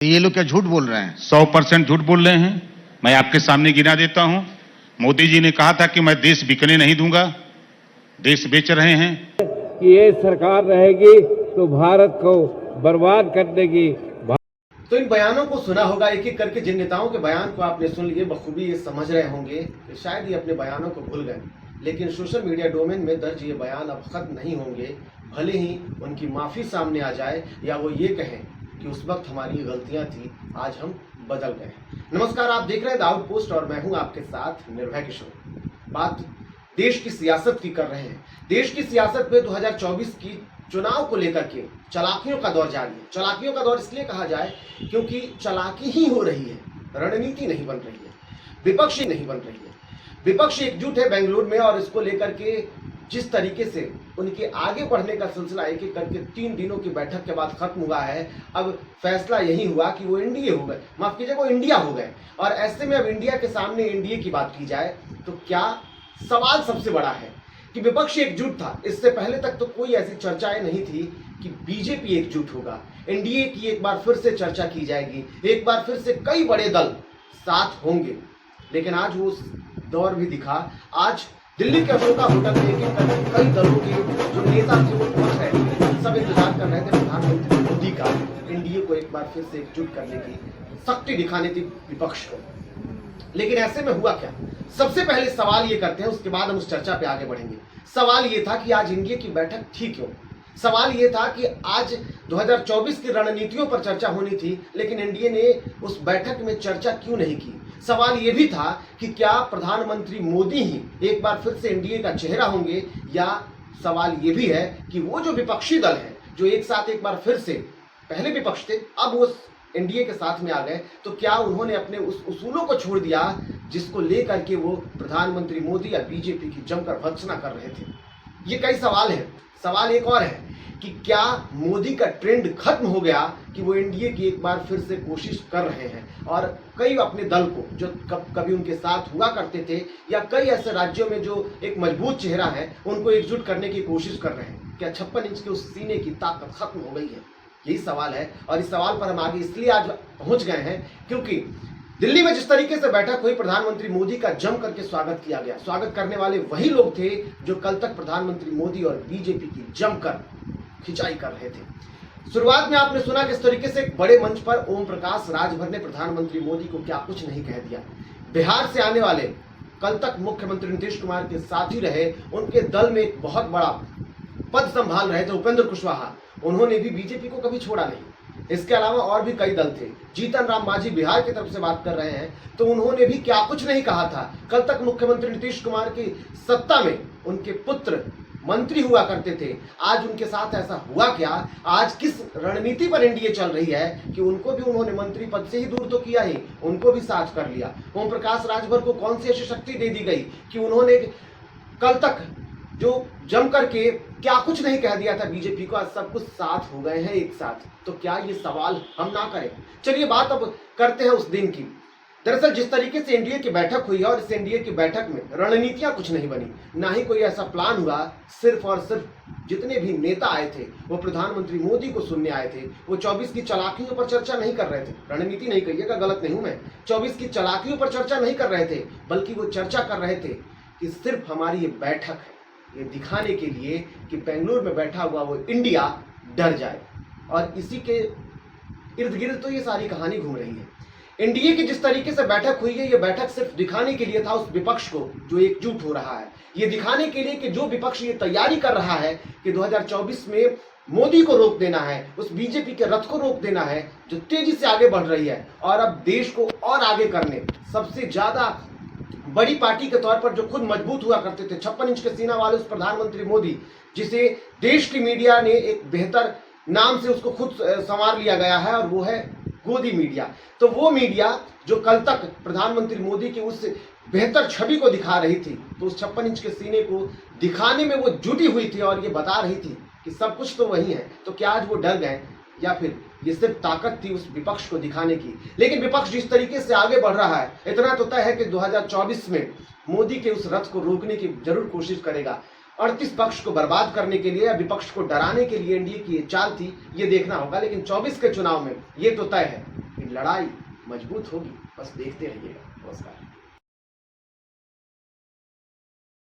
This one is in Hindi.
ये लोग क्या झूठ बोल रहे हैं? 100% झूठ बोल रहे हैं। मैं आपके सामने गिना देता हूं। मोदी जी ने कहा था कि मैं देश बिकने नहीं दूंगा, देश बेच रहे हैं। ये सरकार रहेगी तो भारत को बर्बाद कर देगी। तो इन बयानों को सुना होगा, एक एक करके जिन नेताओं के बयान को आपने सुन लिए, बखूबी ये समझ रहे होंगे कि शायद ये अपने बयानों को भूल गए, लेकिन सोशल मीडिया डोमेन में दर्ज ये बयान अब खत्म नहीं होंगे, भले ही उनकी माफी सामने आ जाए या वो ये कहें कि उस वक्त हमारी गलतियां थी, आज हम बदल गए। नमस्कार, आप देख रहे हैं द आउटपोस्ट और मैं हूं आपके साथ निर्भय किशोर। बात देश की सियासत की कर रहे हैं। देश की सियासत में 2024 की चुनाव को लेकर के चालाकियों का दौर जारी है। चालाकियों का दौर इसलिए कहा जाए क्योंकि चालाकी ही हो रही है, रणनीति नहीं बन रही है, विपक्ष नहीं बन रही है। विपक्ष एकजुट है बेंगलुरु में और इसको लेकर के जिस तरीके से उनके आगे बढ़ने का सिलसिला एक एक करके 3 दिनों की बैठक के बाद खत्म हुआ है। अब फैसला यही हुआ कि वो एनडीए हो गए, माफ कीजिए, वो इंडिया हो गए। और ऐसे में अब इंडिया के सामने एनडीए की बात की जाए तो क्या सवाल सबसे बड़ा है कि विपक्ष एकजुट था। इससे पहले तक तो कोई ऐसी चर्चाएं नहीं थी कि बीजेपी एकजुट होगा, एनडीए की एक बार फिर से चर्चा की जाएगी, एक बार फिर से कई बड़े दल साथ होंगे। लेकिन आज वो दौर भी दिखा। आज दिल्ली के अशोका होटल में एक एक करके कई दलों के जो नेता थे वो पहुंच रहे थे, सब इंतजार कर रहे थे प्रधानमंत्री मोदी का एनडीए को एक बार फिर से एकजुट करने की शक्ति दिखाने थी विपक्ष को। लेकिन ऐसे में हुआ क्या? सबसे पहले सवाल ये करते हैं, उसके बाद हम उस चर्चा पे आगे बढ़ेंगे। सवाल ये था कि आज एनडीए की बैठक थी क्यों? सवाल ये था कि आज 2024 की रणनीतियों पर चर्चा होनी थी, लेकिन एनडीए ने उस बैठक में चर्चा क्यों नहीं की? सवाल ये भी था कि क्या प्रधानमंत्री मोदी ही एक बार फिर से एनडीए का चेहरा होंगे, या सवाल ये भी है कि वो जो विपक्षी दल है जो एक साथ एक बार फिर से, पहले विपक्ष थे अब वो एनडीए के साथ में आ गए, तो क्या उन्होंने अपने उस उसूलों को छोड़ दिया जिसको लेकर के वो प्रधानमंत्री मोदी या बीजेपी की जमकर भर्त्सना कर रहे थे? ये कई सवाल हैं। सवाल एक और है कि क्या मोदी का ट्रेंड खत्म हो गया कि वो एनडीए की एक बार फिर से कोशिश कर रहे हैं और कई अपने दल को जो कभी उनके साथ हुआ करते थे या कई ऐसे राज्यों में जो एक मजबूत चेहरा है उनको एकजुट करने की कोशिश कर रहे हैं? क्या 56 इंच के उस सीने की ताकत खत्म हो गई है? यही सवाल है। और इस सवाल पर हम आगे इसलिए आज पहुंच गए हैं क्योंकि दिल्ली में जिस तरीके से बैठक हुई, प्रधानमंत्री मोदी का जम करके स्वागत किया गया। स्वागत करने वाले वही लोग थे जो कल तक प्रधानमंत्री मोदी और बीजेपी की जमकर खिंचाई कर रहे थे। शुरुआत में आपने सुना किस तरीके से एक बड़े मंच पर ओम प्रकाश राजभर ने प्रधानमंत्री मोदी को क्या कुछ नहीं कह दिया। बिहार से आने वाले, कल तक मुख्यमंत्री नीतीश कुमार के साथ ही रहे, उनके दल में एक बहुत बड़ा पद संभाल रहे थे उपेंद्र कुशवाहा, उन्होंने भी बीजेपी को कभी छोड़ा नहीं। इसके अलावा और भी कई दल थे। जीतन राम मांझी बिहार की तरफ से बात कर रहे हैं तो उन्होंने भी क्या कुछ नहीं कहा था। कल तक मुख्यमंत्री नीतीश कुमार की सत्ता में उनके पुत्र मंत्री हुआ करते थे, आज उनके साथ ऐसा हुआ क्या? आज किस रणनीति पर एनडीए चल रही है कि उनको भी उन्होंने मंत्री पद से ही दूर तो किया ही, उनको भी साथ कर लिया। ओम प्रकाश राजभर को कौन सी ऐसी शक्ति दे दी गई कि उन्होंने कल तक जो जम करके क्या कुछ नहीं कह दिया था बीजेपी को, आज सब कुछ साथ हो गए हैं एक साथ। तो क्या ये सवाल हम ना करें? चलिए बात अब करते हैं उस दिन की। दरअसल जिस तरीके से एनडीए की बैठक हुई है और इस एनडीए की बैठक में रणनीतियां कुछ नहीं बनी, ना ही कोई ऐसा प्लान हुआ। सिर्फ और सिर्फ जितने भी नेता आए थे वो प्रधानमंत्री मोदी को सुनने आए थे। वो 24 की चालाकियों पर चर्चा नहीं कर रहे थे, रणनीति नहीं कहिएगा, गलत नहीं हूं मैं, 24 की चालाकियों पर चर्चा नहीं कर रहे थे, बल्कि वो चर्चा कर रहे थे कि सिर्फ हमारी ये बैठक है ये दिखाने के लिए कि बेंगलुरु में बैठा हुआ वो इंडिया डर जाए। और इसी के इर्द गिर्द तो ये सारी कहानी घूम रही है। एनडीए की जिस तरीके से बैठक हुई है, ये बैठक सिर्फ दिखाने के लिए था उस विपक्ष को जो एकजुट हो रहा है, ये दिखाने के लिए कि जो विपक्ष ये तैयारी कर रहा है कि 2024 में मोदी को रोक देना है, उस बीजेपी के रथ को रोक देना है जो तेजी से आगे बढ़ रही है और अब देश को और आगे करने, सबसे ज्यादा बड़ी पार्टी के तौर पर जो खुद मजबूत हुआ करते थे, 56 इंच के सीना वाले उस प्रधानमंत्री मोदी, जिसे देश की मीडिया ने एक बेहतर नाम से उसको खुद संवार लिया गया है और वो है गोदी मीडिया। तो वो मीडिया जो कल तक प्रधानमंत्री मोदी की उस बेहतर छवि को दिखा रही थी, तो उस 56 इंच के सीने को दिखाने में वो जुटी हुई थी और ये बता रही थी कि सब कुछ तो वही है। तो क्या आज वो डर गए या फिर ये सिर्फ ताकत थी उस विपक्ष को दिखाने की? लेकिन विपक्ष जिस तरीके से आगे बढ़ रहा है, इतना तो तय है कि 2024 में मोदी के उस रथ को रोकने की जरूर कोशिश करेगा। 38 पक्ष को बर्बाद करने के लिए या विपक्ष को डराने के लिए एनडीए की ये चाल थी, ये देखना होगा। लेकिन 24 के चुनाव में ये तो तय है लड़ाई मजबूत होगी। बस देखते रहिएगा। नमस्कार।